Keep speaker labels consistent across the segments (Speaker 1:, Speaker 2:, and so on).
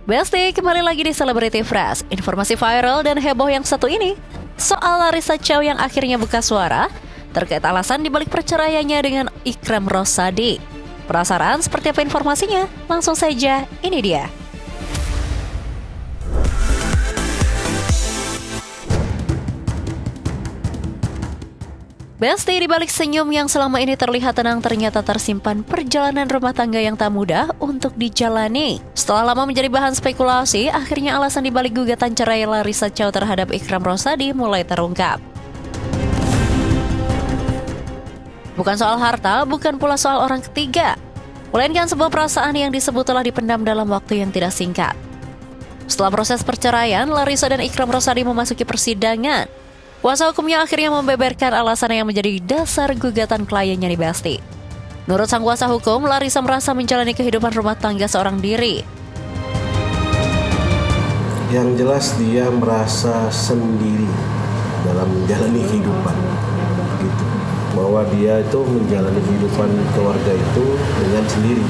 Speaker 1: Besti, kembali lagi di Celebrity Fresh. Informasi viral dan heboh yang satu ini soal Larissa Chow yang akhirnya buka suara terkait alasan dibalik perceraiannya dengan Ikram Rosadi. Penasaran seperti apa informasinya? Langsung saja, ini dia. Besti, di balik senyum yang selama ini terlihat tenang, ternyata tersimpan perjalanan rumah tangga yang tak mudah untuk dijalani. Setelah lama menjadi bahan spekulasi, akhirnya alasan dibalik gugatan cerai Larissa Chow terhadap Ikram Rosadi mulai terungkap. Bukan soal harta, bukan pula soal orang ketiga, melainkan sebuah perasaan yang disebut telah dipendam dalam waktu yang tidak singkat. Setelah proses perceraian, Larissa dan Ikram Rosadi memasuki persidangan. Kuasa hukumnya akhirnya membeberkan alasan yang menjadi dasar gugatan kliennya di Besti. Menurut sang kuasa hukum, Larissa merasa menjalani kehidupan rumah tangga seorang diri.
Speaker 2: Yang jelas dia merasa sendiri dalam menjalani kehidupan, gitu. Bahwa dia itu menjalani kehidupan keluarga itu dengan sendiri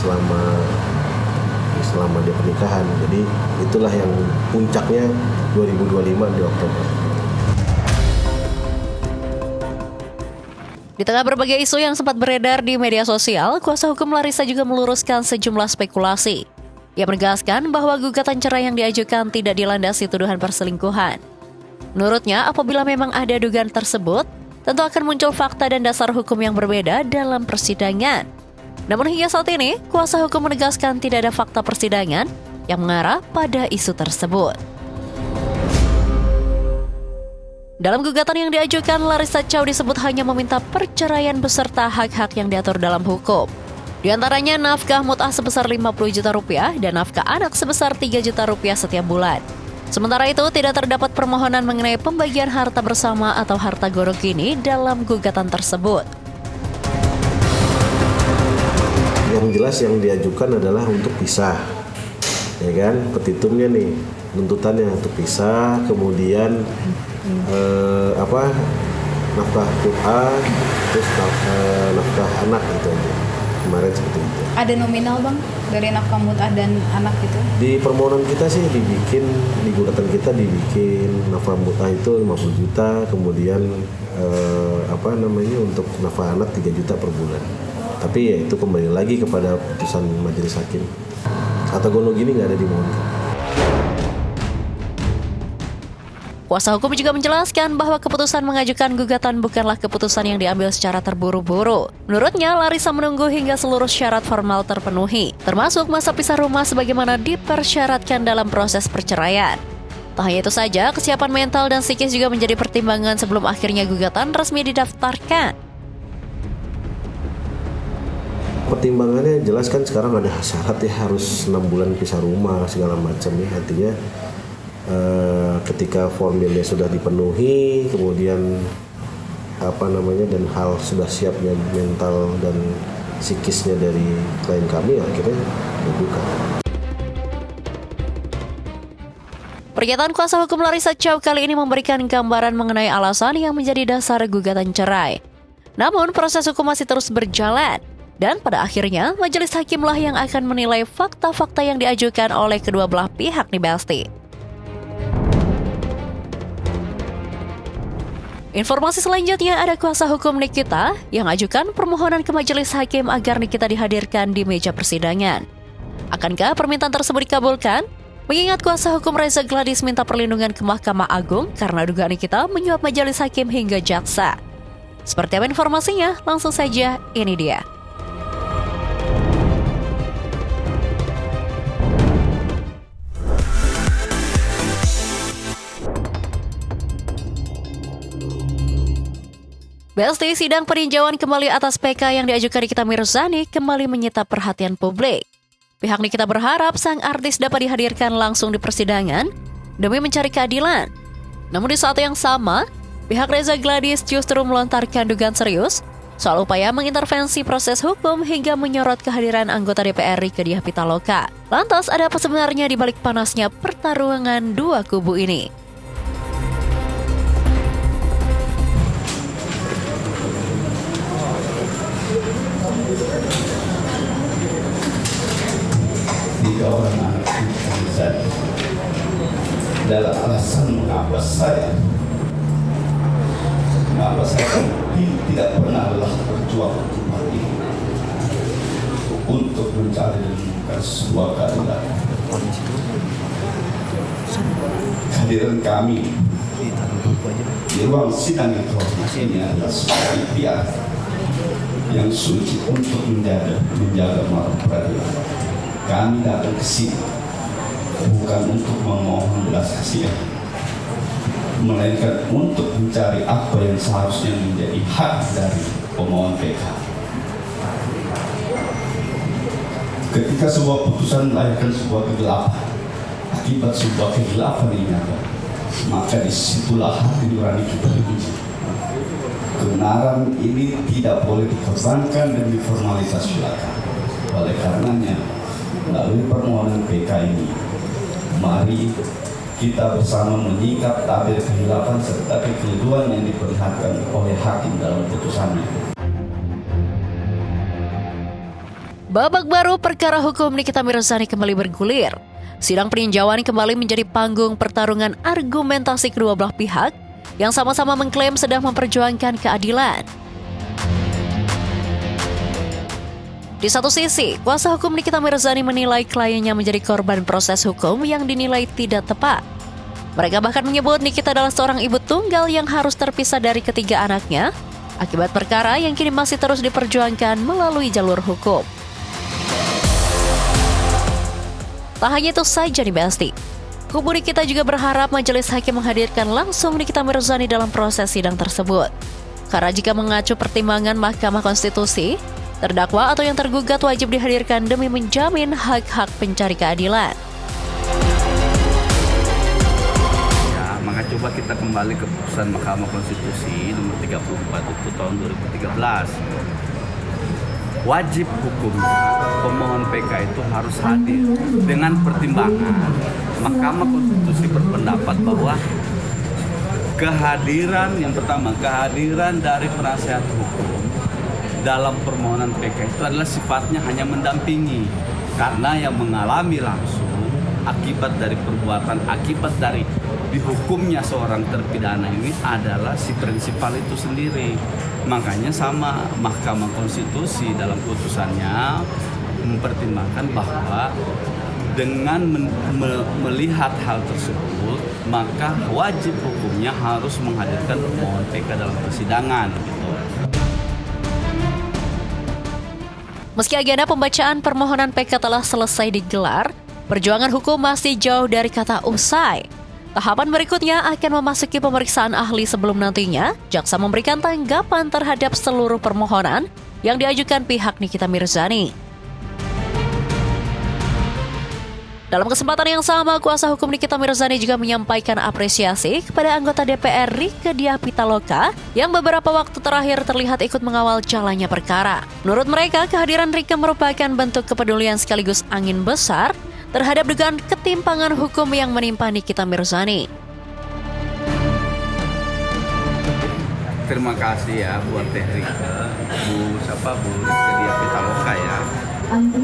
Speaker 2: selama dia pernikahan. Jadi itulah yang puncaknya 2025 di Oktober.
Speaker 1: Di tengah berbagai isu yang sempat beredar di media sosial, kuasa hukum Larissa juga meluruskan sejumlah spekulasi. Ia menegaskan bahwa gugatan cerai yang diajukan tidak dilandasi tuduhan perselingkuhan. Menurutnya, apabila memang ada dugaan tersebut, tentu akan muncul fakta dan dasar hukum yang berbeda dalam persidangan. Namun hingga saat ini, kuasa hukum menegaskan tidak ada fakta persidangan yang mengarah pada isu tersebut. Dalam gugatan yang diajukan, Larissa Chow disebut hanya meminta perceraian beserta hak-hak yang diatur dalam hukum. Di antaranya nafkah mut'ah sebesar 50 juta rupiah dan nafkah anak sebesar 3 juta rupiah setiap bulan. Sementara itu, tidak terdapat permohonan mengenai pembagian harta bersama atau harta gorogini dalam gugatan tersebut.
Speaker 2: Yang jelas yang diajukan adalah untuk pisah, ya kan? Petitumnya nih, tuntutannya untuk pisah, kemudian nafkah mut'ah, terus nafkah anak gitu aja. Kemarin seperti itu.
Speaker 3: Ada nominal bang dari nafkah mut'ah dan anak itu?
Speaker 2: Di permohonan kita sih di gugatan kita dibikin nafkah mut'ah itu 50 juta, kemudian untuk nafkah anak 3 juta per bulan. Tapi ya itu kembali lagi kepada putusan majelis hakim. Kata gono gini nggak ada dimohonkan.
Speaker 1: Kuasa hukum juga menjelaskan bahwa keputusan mengajukan gugatan bukanlah keputusan yang diambil secara terburu-buru. Menurutnya, Larissa menunggu hingga seluruh syarat formal terpenuhi, termasuk masa pisah rumah sebagaimana dipersyaratkan dalam proses perceraian. Tak hanya itu saja, kesiapan mental dan psikis juga menjadi pertimbangan sebelum akhirnya gugatan resmi didaftarkan.
Speaker 2: Pertimbangannya jelas kan sekarang ada syarat ya, harus 6 bulan pisah rumah segala macam ya. Artinya ketika formilnya sudah dipenuhi, kemudian dan hal sudah siapnya mental dan psikisnya dari klien kami, akhirnya dibuka.
Speaker 1: Pernyataan kuasa hukum Larissa Chow kali ini memberikan gambaran mengenai alasan yang menjadi dasar gugatan cerai. Namun proses hukum masih terus berjalan, dan pada akhirnya majelis hakimlah yang akan menilai fakta-fakta yang diajukan oleh kedua belah pihak nih Besti. Informasi selanjutnya, ada kuasa hukum Nikita yang ajukan permohonan ke majelis hakim agar Nikita dihadirkan di meja persidangan. Akankah permintaan tersebut dikabulkan? Mengingat kuasa hukum Reza Gladys minta perlindungan ke Mahkamah Agung karena dugaan Nikita menyuap majelis hakim hingga jaksa. Seperti apa informasinya? Langsung saja, ini dia. Besti, sidang peninjauan kembali atas PK yang diajukan Nikita Mirzani kembali menyita perhatian publik. Pihak Nikita berharap sang artis dapat dihadirkan langsung di persidangan demi mencari keadilan. Namun di saat yang sama, pihak Reza Gladys justru melontarkan dugaan serius soal upaya mengintervensi proses hukum hingga menyorot kehadiran anggota DPR Rieke Diah Pitaloka. Lantas ada apa sebenarnya di balik panasnya pertarungan dua kubu ini?
Speaker 4: Tiga orang anak alasan mengapa saya tidak pernah lelah berjuang untuk mencari dan menemukan sebuah keadilan. Kehadiran kami di ruang sidang yang terhormat ini adalah sebagai pihak yang suci untuk menjaga marwah peradilan. Kami datang ke sini bukan untuk memohon belas kasihan, melainkan untuk mencari apa yang seharusnya menjadi hak dari pemohon PK. Ketika sebuah putusan melahirkan sebuah kegelapan, akibat sebuah kegelapan ini ada, maka disitulah hati nurani kita diuji. Kebenaran ini tidak boleh dikorbankan demi formalitas belaka. Oleh karenanya, melalui permohonan PK ini, mari kita bersama menyingkap tabir kehilapan serta kekeliruan yang diperlihatkan oleh hakim dalam putusannya.
Speaker 1: Babak baru perkara hukum Nikita Mirzani kembali bergulir. Sidang peninjauan kembali menjadi panggung pertarungan argumentasi kedua belah pihak yang sama-sama mengklaim sedang memperjuangkan keadilan. Di satu sisi, kuasa hukum Nikita Mirzani menilai kliennya menjadi korban proses hukum yang dinilai tidak tepat. Mereka bahkan menyebut Nikita adalah seorang ibu tunggal yang harus terpisah dari ketiga anaknya akibat perkara yang kini masih terus diperjuangkan melalui jalur hukum. Tak hanya itu saja nih Besti, kubu Nikita juga berharap majelis hakim menghadirkan langsung Nikita Mirzani dalam proses sidang tersebut. Karena jika mengacu pertimbangan Mahkamah Konstitusi, terdakwa atau yang tergugat wajib dihadirkan demi menjamin hak-hak pencari keadilan.
Speaker 5: Ya, maka coba kita kembali ke putusan Mahkamah Konstitusi nomor 34 itu tahun 2013. Wajib hukumnya pemohon PK itu harus hadir dengan pertimbangan Mahkamah Konstitusi berpendapat bahwa kehadiran dari penasihat hukum dalam permohonan PK itu adalah sifatnya hanya mendampingi karena yang mengalami langsung akibat dari perbuatan, akibat dari dihukumnya seorang terpidana ini adalah si prinsipal itu sendiri. Makanya sama Mahkamah Konstitusi dalam putusannya mempertimbangkan bahwa dengan melihat hal tersebut maka wajib hukumnya harus menghadirkan pemohon PK dalam persidangan gitu.
Speaker 1: Meski agenda pembacaan permohonan PK telah selesai digelar, perjuangan hukum masih jauh dari kata usai. Tahapan berikutnya akan memasuki pemeriksaan ahli sebelum nantinya jaksa memberikan tanggapan terhadap seluruh permohonan yang diajukan pihak Nikita Mirzani. Dalam kesempatan yang sama, kuasa hukum Nikita Mirzani juga menyampaikan apresiasi kepada anggota DPR Rieke Diah Pitaloka yang beberapa waktu terakhir terlihat ikut mengawal jalannya perkara. Menurut mereka, kehadiran Rieke merupakan bentuk kepedulian sekaligus angin besar terhadap dugaan ketimpangan hukum yang menimpa Nikita Mirzani.
Speaker 5: Terima kasih ya buat Teh Rieke, Bu Rieke Diah Pitaloka ya,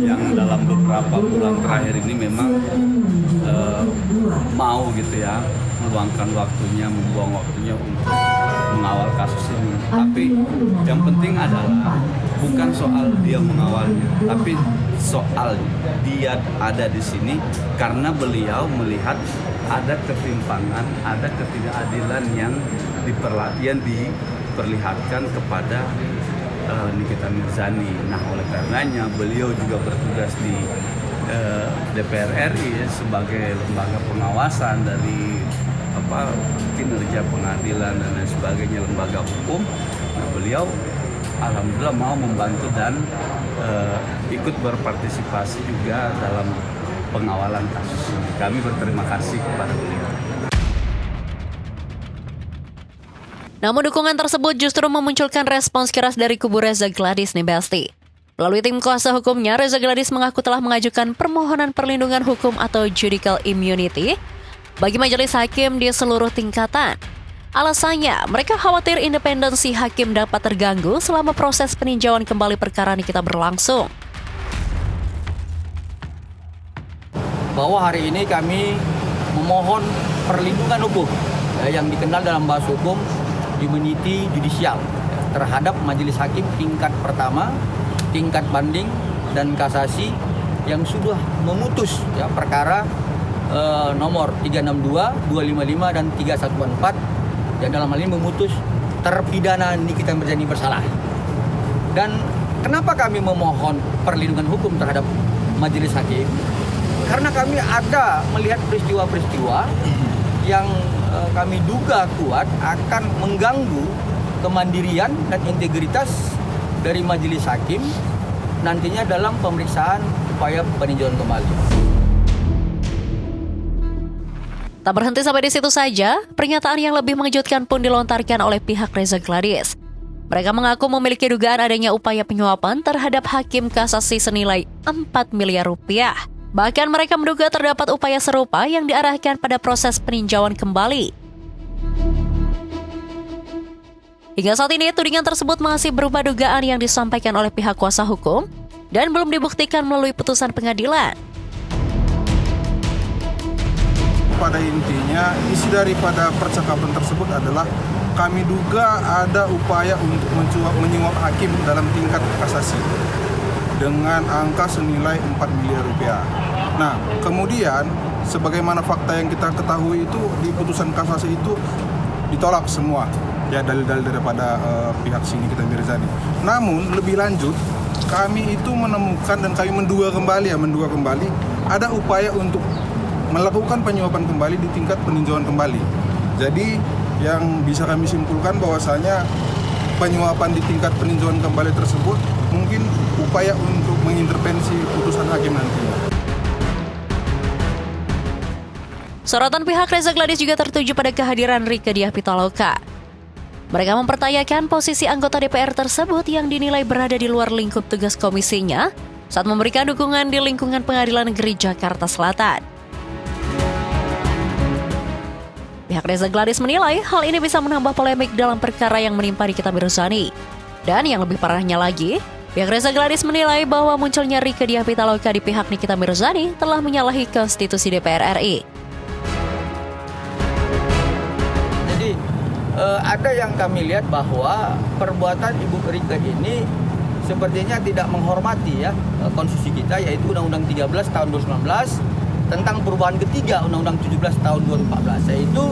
Speaker 5: yang dalam beberapa bulan terakhir ini memang mau gitu ya meluangkan waktunya, membuang waktunya untuk mengawal kasus ini. Tapi yang penting adalah bukan soal dia mengawalnya, tapi soal dia ada di sini karena beliau melihat ada ketimpangan, ada ketidakadilan yang diperlihatkan kepada Nikita Mirzani. Nah, oleh karenanya beliau juga bertugas di DPR RI sebagai lembaga pengawasan dari kinerja pengadilan dan lain sebagainya, lembaga hukum. Nah, beliau alhamdulillah mau membantu dan ikut berpartisipasi juga dalam pengawalan kasus ini. Kami berterima kasih kepada beliau.
Speaker 1: Namun dukungan tersebut justru memunculkan respons keras dari kubu Reza Gladys nih Besti. Melalui tim kuasa hukumnya, Reza Gladys mengaku telah mengajukan permohonan perlindungan hukum atau judicial immunity bagi majelis hakim di seluruh tingkatan. Alasannya, mereka khawatir independensi hakim dapat terganggu selama proses peninjauan kembali perkara Nikita berlangsung.
Speaker 6: Bahwa hari ini kami memohon perlindungan hukum yang dikenal dalam bahasa hukum immunity judicial terhadap majelis hakim tingkat pertama, tingkat banding dan kasasi yang sudah memutus ya perkara nomor 362, 255 dan 314 yang dalam hal ini memutus terpidana Nikita Mirzani bersalah. Dan kenapa kami memohon perlindungan hukum terhadap majelis hakim? Karena kami ada melihat peristiwa-peristiwa yang kami duga kuat akan mengganggu kemandirian dan integritas dari majelis hakim nantinya dalam pemeriksaan upaya peninjauan kembali.
Speaker 1: Tak berhenti sampai di situ saja, pernyataan yang lebih mengejutkan pun dilontarkan oleh pihak Reza Gladys. Mereka mengaku memiliki dugaan adanya upaya penyuapan terhadap hakim kasasi senilai 4 miliar rupiah. Bahkan mereka menduga terdapat upaya serupa yang diarahkan pada proses peninjauan kembali. Hingga saat ini, tudingan tersebut masih berupa dugaan yang disampaikan oleh pihak kuasa hukum dan belum dibuktikan melalui putusan pengadilan.
Speaker 7: Pada intinya, isi daripada percakapan tersebut adalah kami duga ada upaya untuk menyuap hakim dalam tingkat kasasi dengan angka senilai 4 miliar rupiah. Nah, kemudian sebagaimana fakta yang kita ketahui itu di putusan kasasi itu ditolak semua ya dalil-dalil daripada pihak Nikita Mirzani. Namun lebih lanjut kami itu menemukan dan kami menduga kembali ada upaya untuk melakukan penyuapan kembali di tingkat peninjauan kembali. Jadi yang bisa kami simpulkan bahwasanya penyuapan di tingkat peninjauan kembali tersebut mungkin upaya untuk mengintervensi putusan hakim nantinya.
Speaker 1: Sorotan pihak Reza Gladys juga tertuju pada kehadiran Rieke Diah Pitaloka. Mereka mempertanyakan posisi anggota DPR tersebut yang dinilai berada di luar lingkup tugas komisinya saat memberikan dukungan di lingkungan Pengadilan Negeri Jakarta Selatan. Pihak Reza Gladys menilai hal ini bisa menambah polemik dalam perkara yang menimpa Nikita Mirzani. Dan yang lebih parahnya lagi, pihak Reza Gladys menilai bahwa munculnya Rieke Diah Pitaloka di pihak Nikita Mirzani telah menyalahi konstitusi DPR RI.
Speaker 6: Jadi ada yang kami lihat bahwa perbuatan Ibu Rieke ini sepertinya tidak menghormati ya konstitusi kita, yaitu Undang-Undang 13 tahun 2019 tentang perubahan ketiga Undang-Undang 17 tahun 2014, yaitu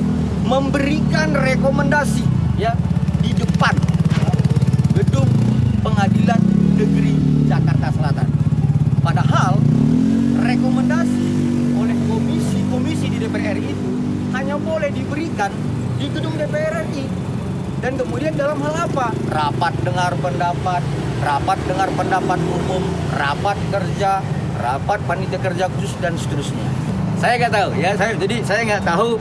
Speaker 6: memberikan rekomendasi ya di depan gedung Pengadilan Negeri Jakarta Selatan. Padahal rekomendasi oleh komisi di DPR RI itu hanya boleh diberikan di gedung DPR RI. Dan kemudian dalam hal apa? Rapat dengar pendapat umum, rapat kerja, rapat panitia kerja khusus dan seterusnya. Saya nggak tahu ya, saya nggak tahu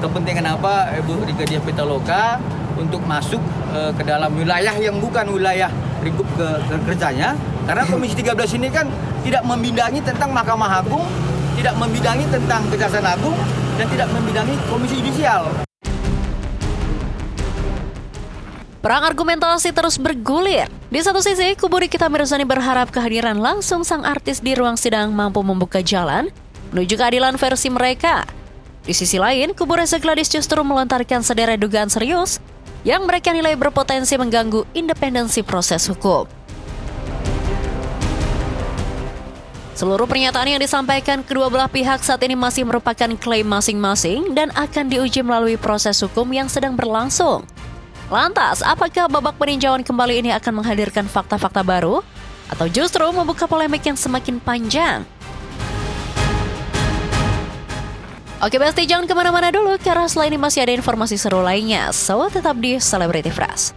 Speaker 6: kepentingan apa Ibu Rieke Diah Pitaloka untuk masuk ke dalam wilayah yang bukan wilayah lingkup kerjanya, karena Komisi 13 ini kan tidak membidangi tentang Mahkamah Agung, tidak membidangi tentang Kejaksaan Agung, dan tidak membidangi Komisi Yudisial.
Speaker 1: Perang argumentasi terus bergulir. Di satu sisi, kubu Nikita Mirzani berharap kehadiran langsung sang artis di ruang sidang mampu membuka jalan menuju keadilan versi mereka. Di sisi lain, kubu Reza Gladys justru melontarkan sederet dugaan serius yang mereka nilai berpotensi mengganggu independensi proses hukum. Seluruh pernyataan yang disampaikan kedua belah pihak saat ini masih merupakan klaim masing-masing dan akan diuji melalui proses hukum yang sedang berlangsung. Lantas, apakah babak peninjauan kembali ini akan menghadirkan fakta-fakta baru atau justru membuka polemik yang semakin panjang? Oke Besti, jangan kemana-mana dulu karena setelah ini masih ada informasi seru lainnya. So, tetap di Celebrity Flash.